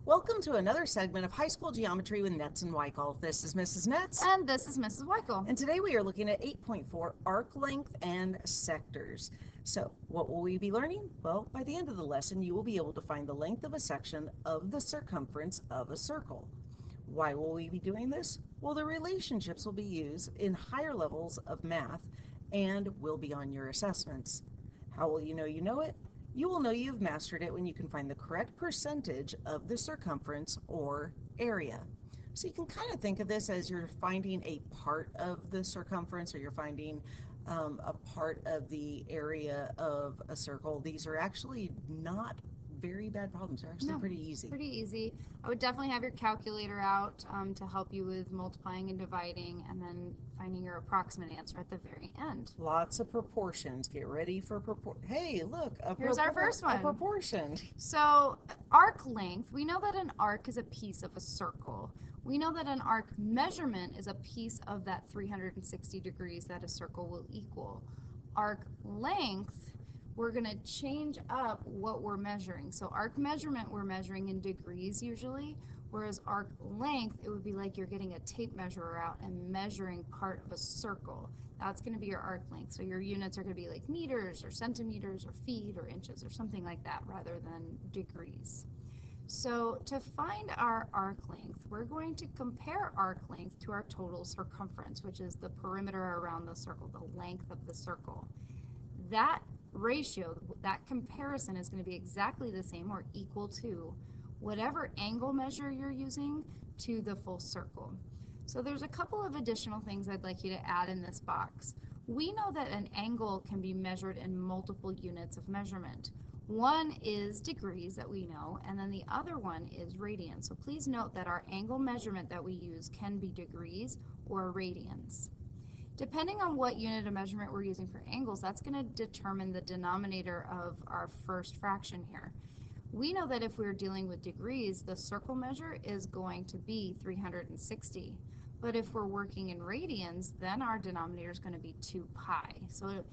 Welcome to another segment of High School Geometry with Netz and Weichel. This is Mrs. Netz. And this is Mrs. Weichel. And today we are looking at 8.4 arc length and sectors. So what will we be learning? Well, by the end of the lesson, you will be able to find the length of a section of the circumference of a circle. Why will we be doing this? Well, the relationships will be used in higher levels of math and will be on your assessments. How will you know it? You will know you've mastered it when you can find the correct percentage of the circumference or area. So you can kind of think of this as you're finding a part of the circumference, or you're finding a part of the area of a circle. These are actually not very bad problems. They're actually pretty easy. Pretty easy. I would definitely have your calculator out to help you with multiplying and dividing, and then finding your approximate answer at the very end. Lots of proportions. Get ready for Hey, look, here's our first one. A proportion. So arc length, we know that an arc is a piece of a circle. We know that an arc measurement is a piece of that 360 degrees that a circle will equal. Arc length, we're going to change up what we're measuring. So arc measurement, we're measuring in degrees usually, whereas arc length, it would be like you're getting a tape measure out and measuring part of a circle. That's going to be your arc length. So your units are going to be like meters or centimeters or feet or inches or something like that rather than degrees. So to find our arc length, we're going to compare arc length to our total circumference, which is the perimeter around the circle, the length of the circle. That ratio, that comparison is going to be exactly the same or equal to whatever angle measure you're using to the full circle. So there's a couple of additional things I'd like you to add in this box. We know that an angle can be measured in multiple units of measurement. One is degrees that we know, and then the other one is radians. So please note that our angle measurement that we use can be degrees or radians. Depending on what unit of measurement we're using for angles, that's going to determine the denominator of our first fraction here. We know that if we're dealing with degrees, the circle measure is going to be 360. But if we're working in radians, then our denominator is going to be 2 pi. So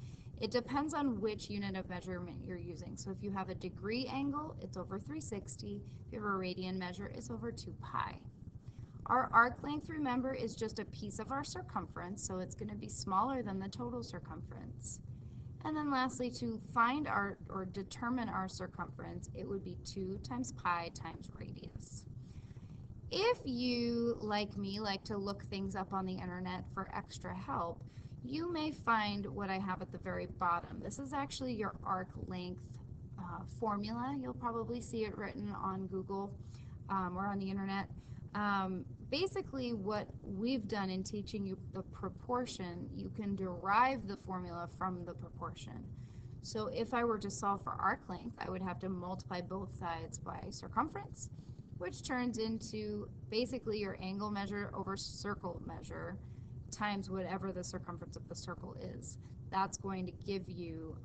it depends on which unit of measurement you're using. So if you have a degree angle, it's over 360. If you have a radian measure, it's over 2 pi. Our arc length, remember, is just a piece of our circumference, so it's going to be smaller than the total circumference. And then lastly, to find our, or determine our circumference, it would be 2 times pi times radius. If you, like me, like to look things up on the internet for extra help, you may find what I have at the very bottom. This is actually your arc length formula. You'll probably see it written on Google or on the internet. Basically, what we've done in teaching you the proportion, you can derive the formula from the proportion. So if I were to solve for arc length, I would have to multiply both sides by circumference, which turns into basically your angle measure over circle measure times whatever the circumference of the circle is. That's going to give you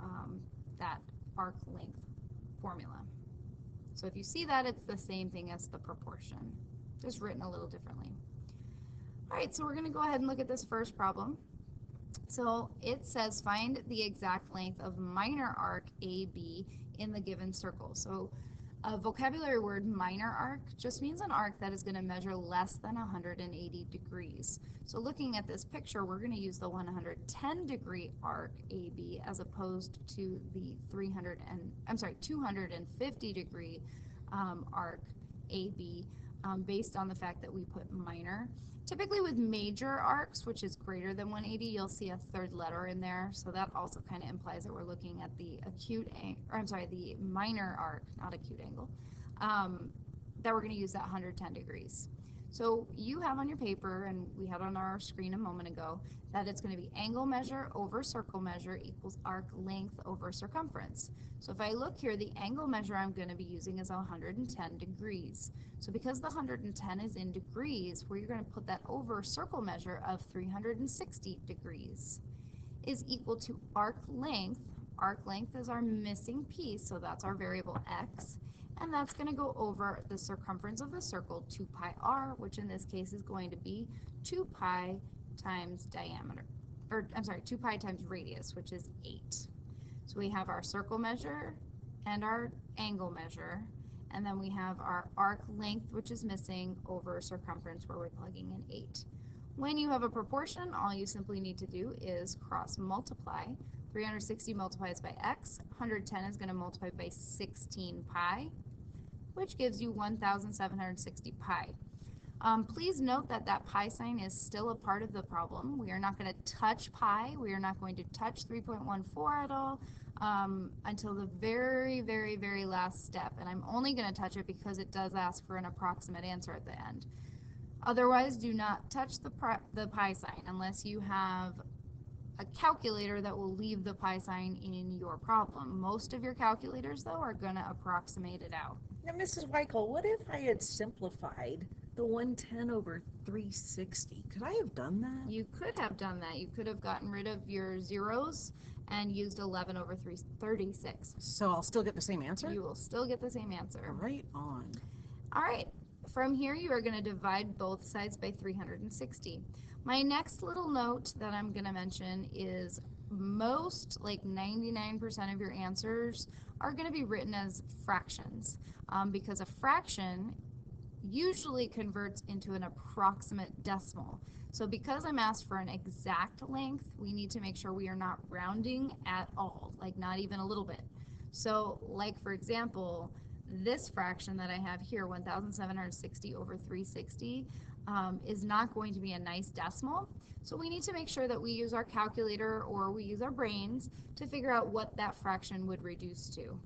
that arc length formula. So if you see that, it's the same thing as the proportion, just written a little differently. All right, so we're going to go ahead and look at this first problem. So it says find the exact length of minor arc AB in the given circle. So a vocabulary word, minor arc, just means an arc that is going to measure less than 180 degrees. So looking at this picture, we're going to use the 110 degree arc AB as opposed to the 250 degree arc AB based on the fact that we put minor. Typically with major arcs, which is greater than 180, you'll see a third letter in there. So that also kind of implies that we're looking at the the minor arc, not acute angle, that we're going to use that 110 degrees. So you have on your paper, and we had on our screen a moment ago, that it's going to be angle measure over circle measure equals arc length over circumference. So if I look here, the angle measure I'm going to be using is 110 degrees. So because the 110 is in degrees, we're going to put that over circle measure of 360 degrees is equal to arc length. Arc length is our missing piece, so that's our variable x. And that's going to go over the circumference of the circle, 2 pi r, which in this case is going to be 2 pi times diameter, 2 pi times radius, which is 8. So we have our circle measure and our angle measure, and then we have our arc length, which is missing, over circumference, where we're plugging in 8. When you have a proportion, all you simply need to do is cross multiply. 360 multiplies by x, 110 is going to multiply by 16 pi, which gives you 1,760 pi. Please note that that pi sign is still a part of the problem. We are not going to touch pi. We are not going to touch 3.14 at all until the very, very, very last step. And I'm only going to touch it because it does ask for an approximate answer at the end. Otherwise, do not touch the pi sign unless you have a calculator that will leave the pi sign in your problem. Most of your calculators, though, are going to approximate it out. Now, Mrs. Weichel, what if I had simplified the 110 over 360? Could I have done that? You could have done that. You could have gotten rid of your zeros and used 11 over 336. So I'll still get the same answer? You will still get the same answer. Right on. All right. From here, you are going to divide both sides by 360. My next little note that I'm going to mention is most, like 99% of your answers, are going to be written as fractions because a fraction usually converts into an approximate decimal. So because I'm asked for an exact length, we need to make sure we are not rounding at all, like not even a little bit. So like for example, this fraction that I have here, 1,760 over 360, is not going to be a nice decimal. So we need to make sure that we use our calculator or we use our brains to figure out what that fraction would reduce to.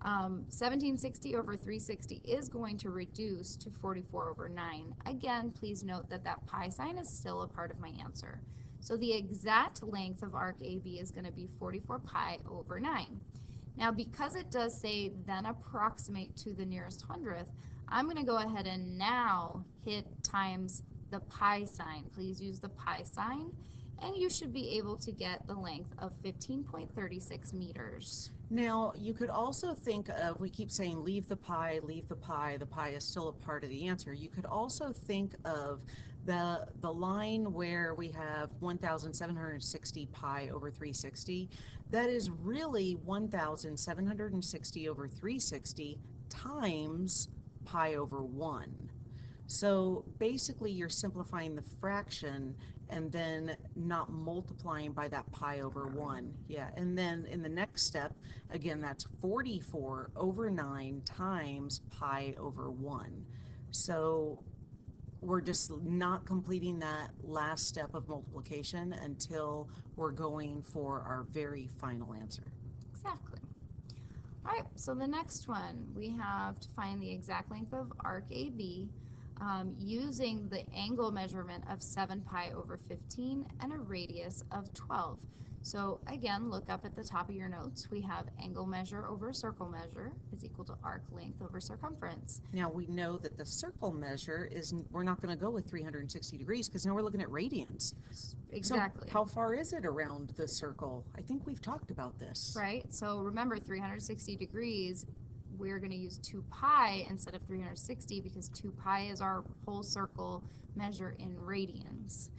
1760 over 360 is going to reduce to 44 over 9. Again, please note that that pi sign is still a part of my answer. So the exact length of arc AB is going to be 44 pi over 9. Now, because it does say then approximate to the nearest hundredth, I'm going to go ahead and now hit times the pi sign. Please use the pi sign, and you should be able to get the length of 15.36 meters. Now, you could also think of, we keep saying leave the pi is still a part of the answer. You could also think of the line where we have 1,760 pi over 360. That is really 1,760 over 360 times pi over 1. So basically you're simplifying the fraction and then not multiplying by that pi over 1. Yeah, and then in the next step, again, that's 44 over 9 times pi over 1. So we're just not completing that last step of multiplication until we're going for our very final answer. Exactly. All right, so the next one, we have to find the exact length of arc AB using the angle measurement of 7 pi over 15 and a radius of 12. So again, look up at the top of your notes. We have angle measure over circle measure is equal to arc length over circumference. Now we know that the circle measure is, we're not going to go with 360 degrees because now we're looking at radians. Exactly. So how far is it around the circle? I think we've talked about this. Right, so remember 360 degrees, we're going to use 2 pi instead of 360 because 2 pi is our whole circle measure in radians.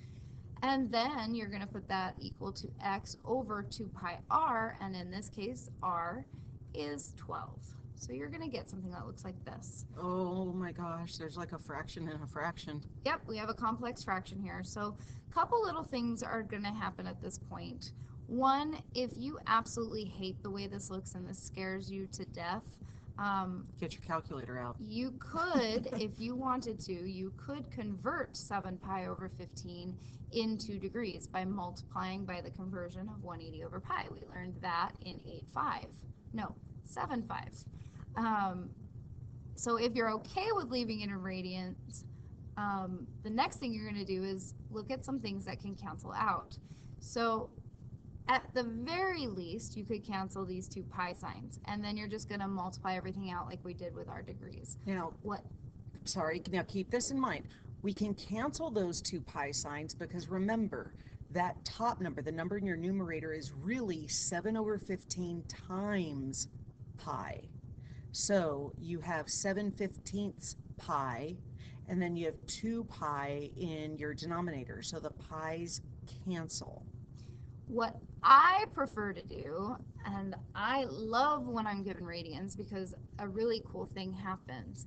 And then you're going to put that equal to x over 2 pi r, and in this case, r is 12. So you're going to get something that looks like this. Oh my gosh, there's like a fraction and a fraction. Yep, we have a complex fraction here. So a couple little things are going to happen at this point. One, if you absolutely hate the way this looks and this scares you to death, get your calculator out. You could, if you wanted to, you could convert 7 pi over 15 into degrees by multiplying by the conversion of 180 over pi. We learned that in 8.5. No, 7.5. So if you're okay with leaving it in radians, the next thing you're going to do is look at some things that can cancel out. So at the very least, you could cancel these 2 pi signs, and then you're just going to multiply everything out like we did with our degrees. Now, now keep this in mind. We can cancel those 2 pi signs because remember, that top number, the number in your numerator, is really 7 over 15 times pi. So you have 7/15 pi, and then you have 2 pi in your denominator, so the pi's cancel. What I prefer to do, and I love when I'm given radians because a really cool thing happens.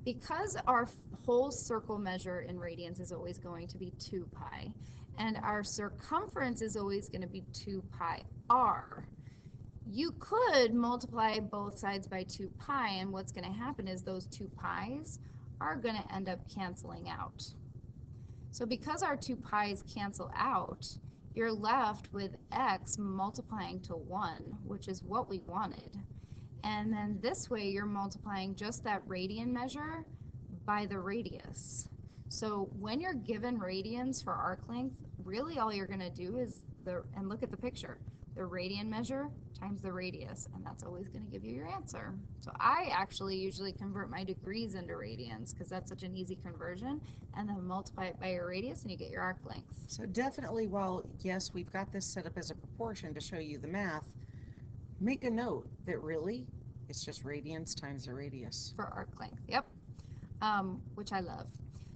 Because our whole circle measure in radians is always going to be 2 pi, and our circumference is always going to be 2 pi r. You could multiply both sides by 2 pi, and what's going to happen is those 2 pi's are going to end up canceling out. So because our 2 pi's cancel out, you're left with x multiplying to 1, which is what we wanted. And then this way you're multiplying just that radian measure by the radius. So when you're given radians for arc length, really all you're going to do is, and look at the picture, the radian measure times the radius, and that's always going to give you your answer. So I actually usually convert my degrees into radians because that's such an easy conversion, and then multiply it by your radius and you get your arc length. So definitely, while yes, we've got this set up as a proportion to show you the math, make a note that really it's just radians times the radius. For arc length, yep, which I love.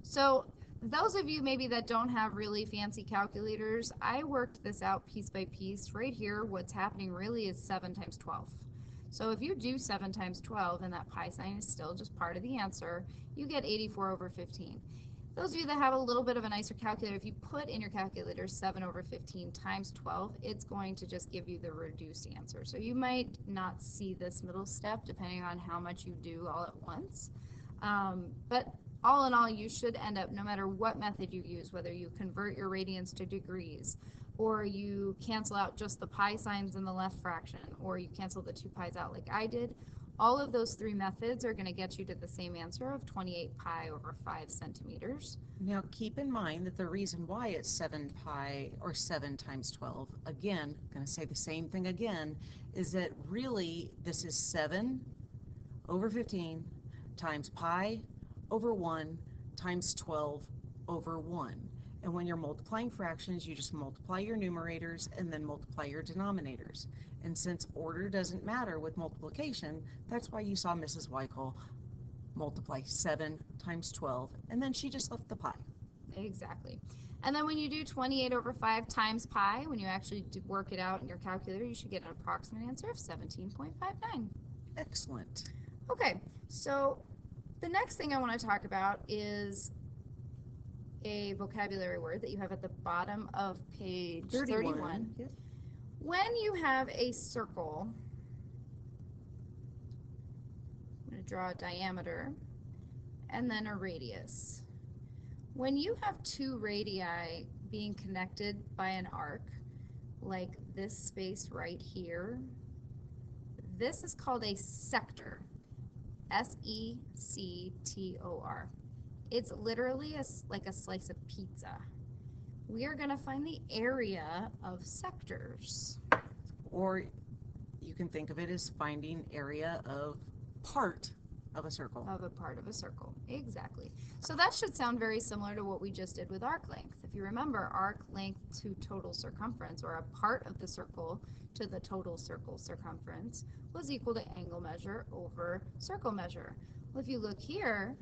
So those of you maybe that don't have really fancy calculators, I worked this out piece by piece. Right here, what's happening really is 7 times 12. So if you do 7 times 12 and that pi sign is still just part of the answer, you get 84 over 15. Those of you that have a little bit of a nicer calculator, if you put in your calculator 7 over 15 times 12, it's going to just give you the reduced answer. So you might not see this middle step depending on how much you do all at once. But all in all, you should end up, no matter what method you use, whether you convert your radians to degrees, or you cancel out just the pi signs in the left fraction, or you cancel the 2 pi's out like I did, all of those 3 methods are going to get you to the same answer of 28 pi over 5 centimeters. Now keep in mind that the reason why it's 7 pi or 7 times 12, again, I'm going to say the same thing again, is that really this is 7 over 15 times pi over 1 times 12 over 1. And when you're multiplying fractions, you just multiply your numerators and then multiply your denominators. And since order doesn't matter with multiplication, that's why you saw Mrs. Weichel multiply 7 times 12, and then she just left the pi. Exactly. And then when you do 28 over 5 times pi, when you actually work it out in your calculator, you should get an approximate answer of 17.59. Excellent. Okay, so the next thing I want to talk about is a vocabulary word that you have at the bottom of page 31. Yep. When you have a circle, I'm going to draw a diameter and then a radius. When you have 2 radii being connected by an arc, like this space right here, this is called a sector. S-E-C-T-O-R. It's literally like a slice of pizza. We are going to find the area of sectors. Or you can think of it as finding area of part of a circle. Of a part of a circle. Exactly. So that should sound very similar to what we just did with arc length. If you remember, arc length to total circumference, or a part of the circle to the total circle circumference, was equal to angle measure over circle measure. Well, if you look here,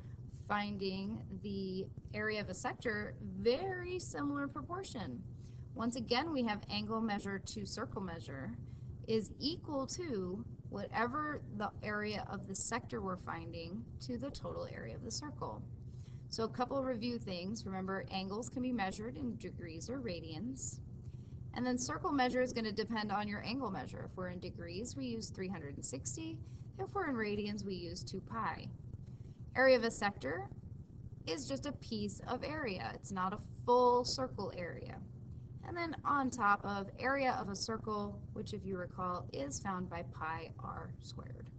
finding the area of a sector, very similar proportion. Once again, we have angle measure to circle measure is equal to whatever the area of the sector we're finding to the total area of the circle. So a couple of review things. Remember, angles can be measured in degrees or radians. And then circle measure is going to depend on your angle measure. If we're in degrees, we use 360. If we're in radians, we use 2 pi. Area of a sector is just a piece of area. It's not a full circle area. And then on top of area of a circle, which if you recall is found by pi r squared.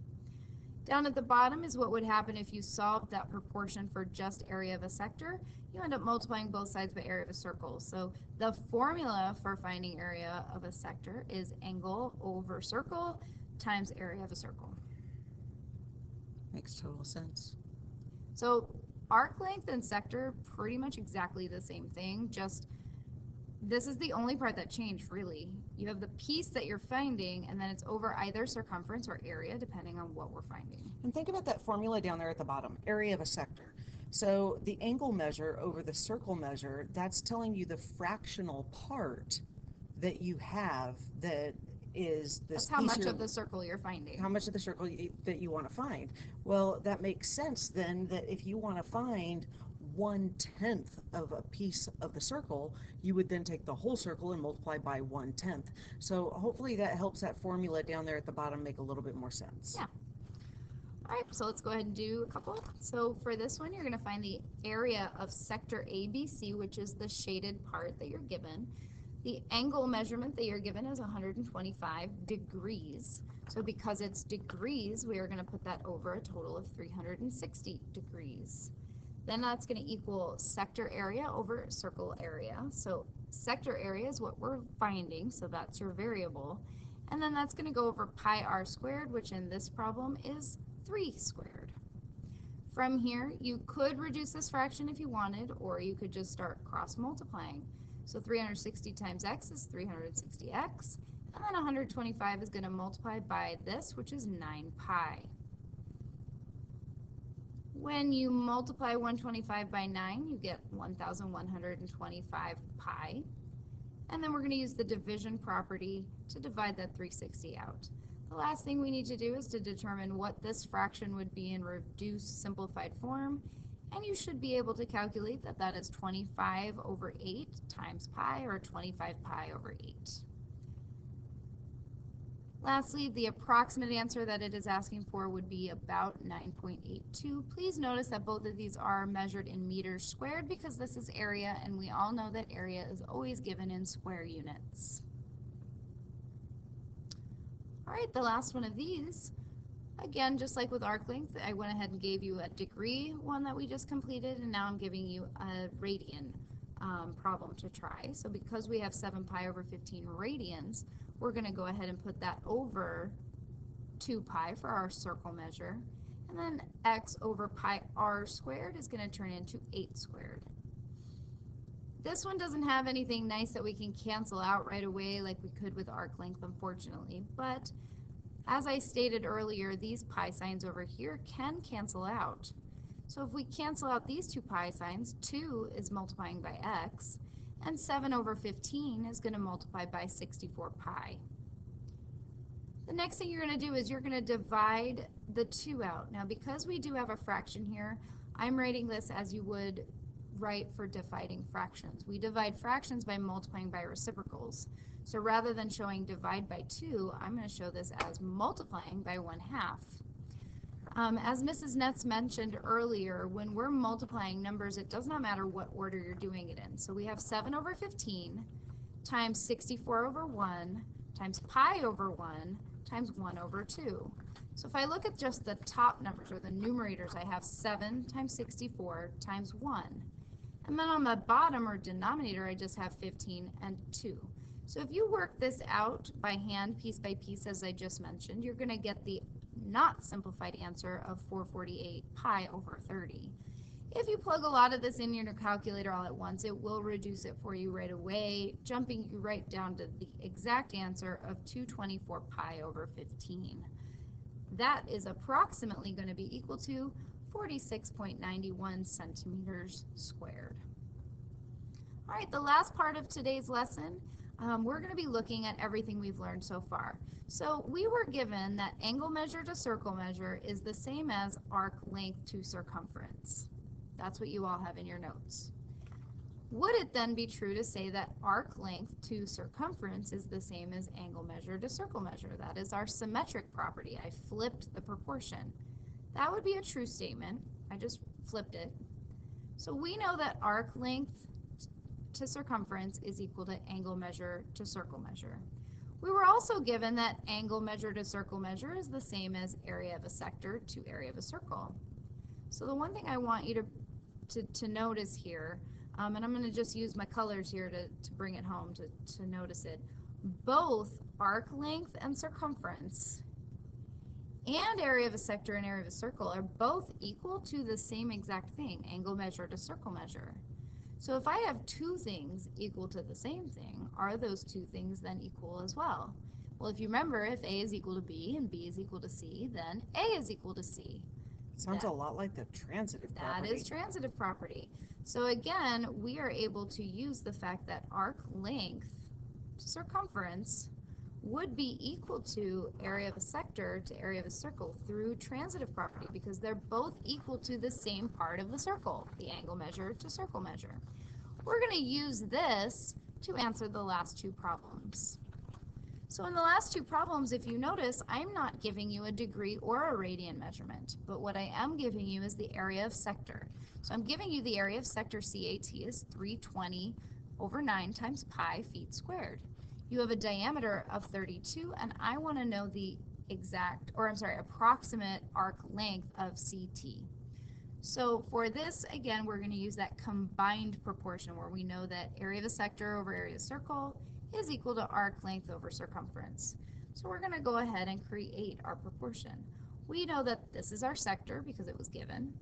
Down at the bottom is what would happen if you solved that proportion for just area of a sector. You end up multiplying both sides by area of a circle. So the formula for finding area of a sector is angle over circle times area of a circle. Makes total sense. So arc length and sector, pretty much exactly the same thing, just this is the only part that changed, really. You have the piece that you're finding, and then it's over either circumference or area, depending on what we're finding. And think about that formula down there at the bottom, area of a sector. So the angle measure over the circle measure, that's telling you the fractional part that you have that is this That's how piece much you're of the circle you're finding. how much of the circle that you want to find. Well, that makes sense then that if you want to find 1/10 of a piece of the circle, you would then take the whole circle and multiply by 1/10. So hopefully that helps that formula down there at the bottom make a little bit more sense. Yeah. All right, so let's go ahead and do a couple. So for this one, you're going to find the area of sector ABC, which is the shaded part that you're given. The angle measurement that you're given is 125 degrees. So because it's degrees, we are going to put that over a total of 360 degrees. Then that's going to equal sector area over circle area. So sector area is what we're finding, so that's your variable. And then that's going to go over pi r squared, which in this problem is 3 squared. From here, you could reduce this fraction if you wanted, or you could just start cross multiplying. So 360 times x is 360x, and then 125 is going to multiply by this, which is 9 pi. When you multiply 125 by 9, you get 1,125 pi. And then we're going to use the division property to divide that 360 out. The last thing we need to do is to determine what this fraction would be in reduced simplified form. And you should be able to calculate that that is 25 over 8 times pi, or 25 pi over 8. Lastly, the approximate answer that it is asking for would be about 9.82. Please notice that both of these are measured in meters squared because this is area, and we all know that area is always given in square units. All right, the last one of these, again, just like with arc length, I went ahead and gave you a degree one that we just completed, and now I'm giving you a radian problem to try. So because we have 7 pi over 15 radians, we're going to go ahead and put that over 2 pi for our circle measure, and then x over pi r squared is going to turn into 8 squared. This one doesn't have anything nice that we can cancel out right away like we could with arc length, unfortunately, but as I stated earlier, these pi signs over here can cancel out. So if we cancel out these 2 pi signs, 2 is multiplying by x, and 7 over 15 is going to multiply by 64 pi. The next thing you're going to do is you're going to divide the 2 out. Now, because we do have a fraction here, I'm writing this as you would write for dividing fractions. We divide fractions by multiplying by reciprocals. So rather than showing divide by 2, I'm going to show this as multiplying by 1/2. As Mrs. Netz mentioned earlier, when we're multiplying numbers, it does not matter what order you're doing it in. So we have 7 over 15 times 64 over 1 times pi over 1 times 1 over 2. So if I look at just the top numbers, or the numerators, I have 7 times 64 times 1. And then on the bottom, or denominator, I just have 15 and 2. So if you work this out by hand, piece by piece, as I just mentioned, you're going to get the not simplified answer of 448 pi over 30. If you plug a lot of this in your calculator all at once, it will reduce it for you right away, jumping you right down to the exact answer of 224 pi over 15. That is approximately going to be equal to 46.91 centimeters squared. All right, the last part of today's lesson, we're going to be looking at everything we've learned so far. So we were given that angle measure to circle measure is the same as arc length to circumference. That's what you all have in your notes. Would it then be true to say that arc length to circumference is the same as angle measure to circle measure? That is our symmetric property. I flipped the proportion. That would be a true statement. I just flipped it. So we know that arc length to circumference is equal to angle measure to circle measure. We were also given that angle measure to circle measure is the same as area of a sector to area of a circle. So the one thing I want you to notice here, and I'm going to just use my colors here to bring it home to notice it, both arc length and circumference and area of a sector and area of a circle are both equal to the same exact thing, angle measure to circle measure. So if I have two things equal to the same thing, are those two things then equal as well? Well, if you remember, if A is equal to B and B is equal to C, then A is equal to C. Sounds a lot like the transitive property. That is transitive property. So again, we are able to use the fact that arc length to circumference would be equal to area of a sector to area of a circle through transitive property, because they're both equal to the same part of the circle, the angle measure to circle measure. We're going to use this to answer the last two problems. So in the last two problems, if you notice, I'm not giving you a degree or a radian measurement, but what I am giving you is the area of sector. So I'm giving you the area of sector CAT is 320 over 9 times pi feet squared. You have a diameter of 32, and I want to know the approximate arc length of CT. So for this, again, we're going to use that combined proportion where we know that area of a sector over area of a circle is equal to arc length over circumference. So we're going to go ahead and create our proportion. We know that this is our sector because it was given.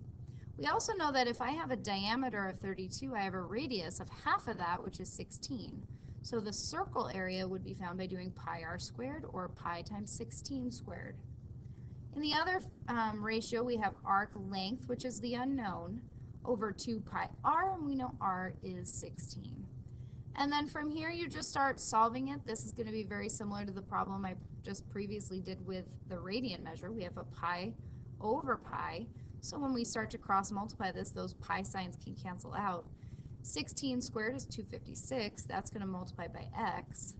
We also know that if I have a diameter of 32, I have a radius of half of that, which is 16. So the circle area would be found by doing pi r squared or pi times 16 squared. In the other ratio, we have arc length, which is the unknown, over 2 pi r, and we know r is 16. And then from here, you just start solving it. This is going to be very similar to the problem I just previously did with the radian measure. We have a pi over pi. So when we start to cross multiply this, those pi signs can cancel out. 16 squared is 256. That's going to multiply by x.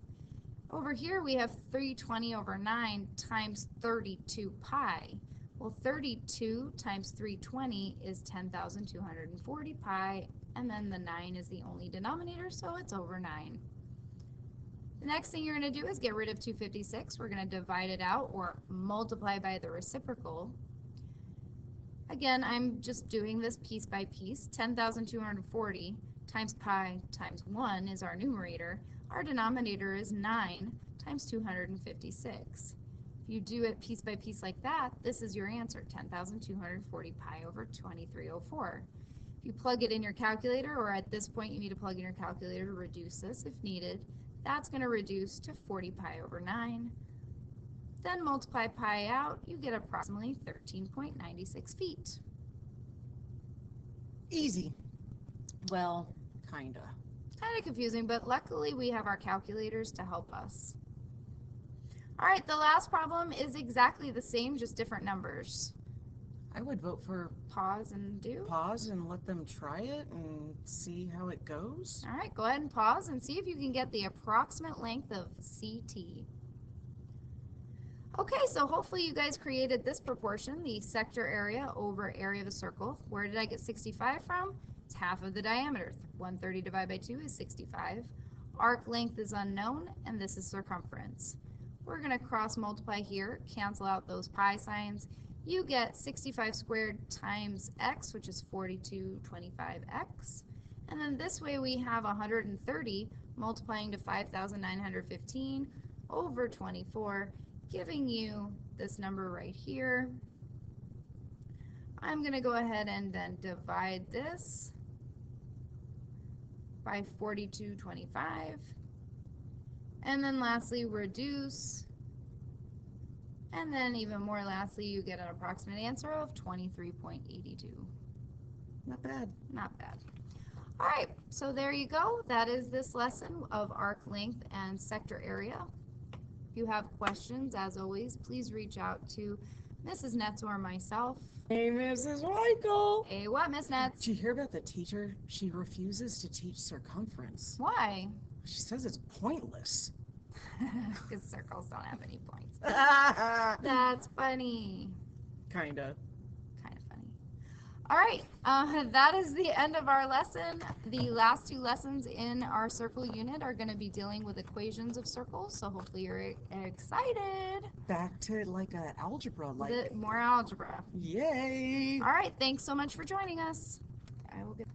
Over here, we have 320 over 9 times 32 pi. Well, 32 times 320 is 10,240 pi, and then the 9 is the only denominator, so it's over 9. The next thing you're going to do is get rid of 256. We're going to divide it out or multiply by the reciprocal. Again, I'm just doing this piece by piece. 10,240 times pi times 1 is our numerator. Our denominator is 9 times 256. If you do it piece by piece like that, this is your answer, 10,240 pi over 2304. If you plug it in your calculator, or at this point you need to plug in your calculator to reduce this if needed, that's going to reduce to 40 pi over 9. Then multiply pi out, you get approximately 13.96 feet. Easy. Well, kinda. Kind of confusing, but luckily we have our calculators to help us. All right, the last problem is exactly the same, just different numbers. I would vote for Pause and do. pause and let them try it and see how it goes. All right, go ahead and pause and see if you can get the approximate length of CT. Okay, so hopefully you guys created this proportion, the sector area over area of a circle. Where did I get 65 from? It's half of the diameter. 130 divided by 2 is 65. Arc length is unknown, and this is circumference. We're going to cross multiply here, cancel out those pi signs. You get 65 squared times x, which is 4225x. And then this way we have 130 multiplying to 5,915 over 24, giving you this number right here. I'm going to go ahead and then divide this by 4225. And then lastly, reduce. And then even more lastly, you get an approximate answer of 23.82. Not bad. Not bad. All right, so there you go. That is this lesson of arc length and sector area. If you have questions, as always, please reach out to Mrs. Netz or myself. Hey, Mrs. Michael. Hey, what, Miss Netz? Did you hear about the teacher? She refuses to teach circumference. Why? She says it's pointless. Because circles don't have any points. That's funny. Kinda. Kind of funny. All right, that is the end of our lesson. The last two lessons in our circle unit are going to be dealing with equations of circles, so hopefully you're excited. Back to like a algebra, More algebra. Yay! All right, thanks so much for joining us. I will get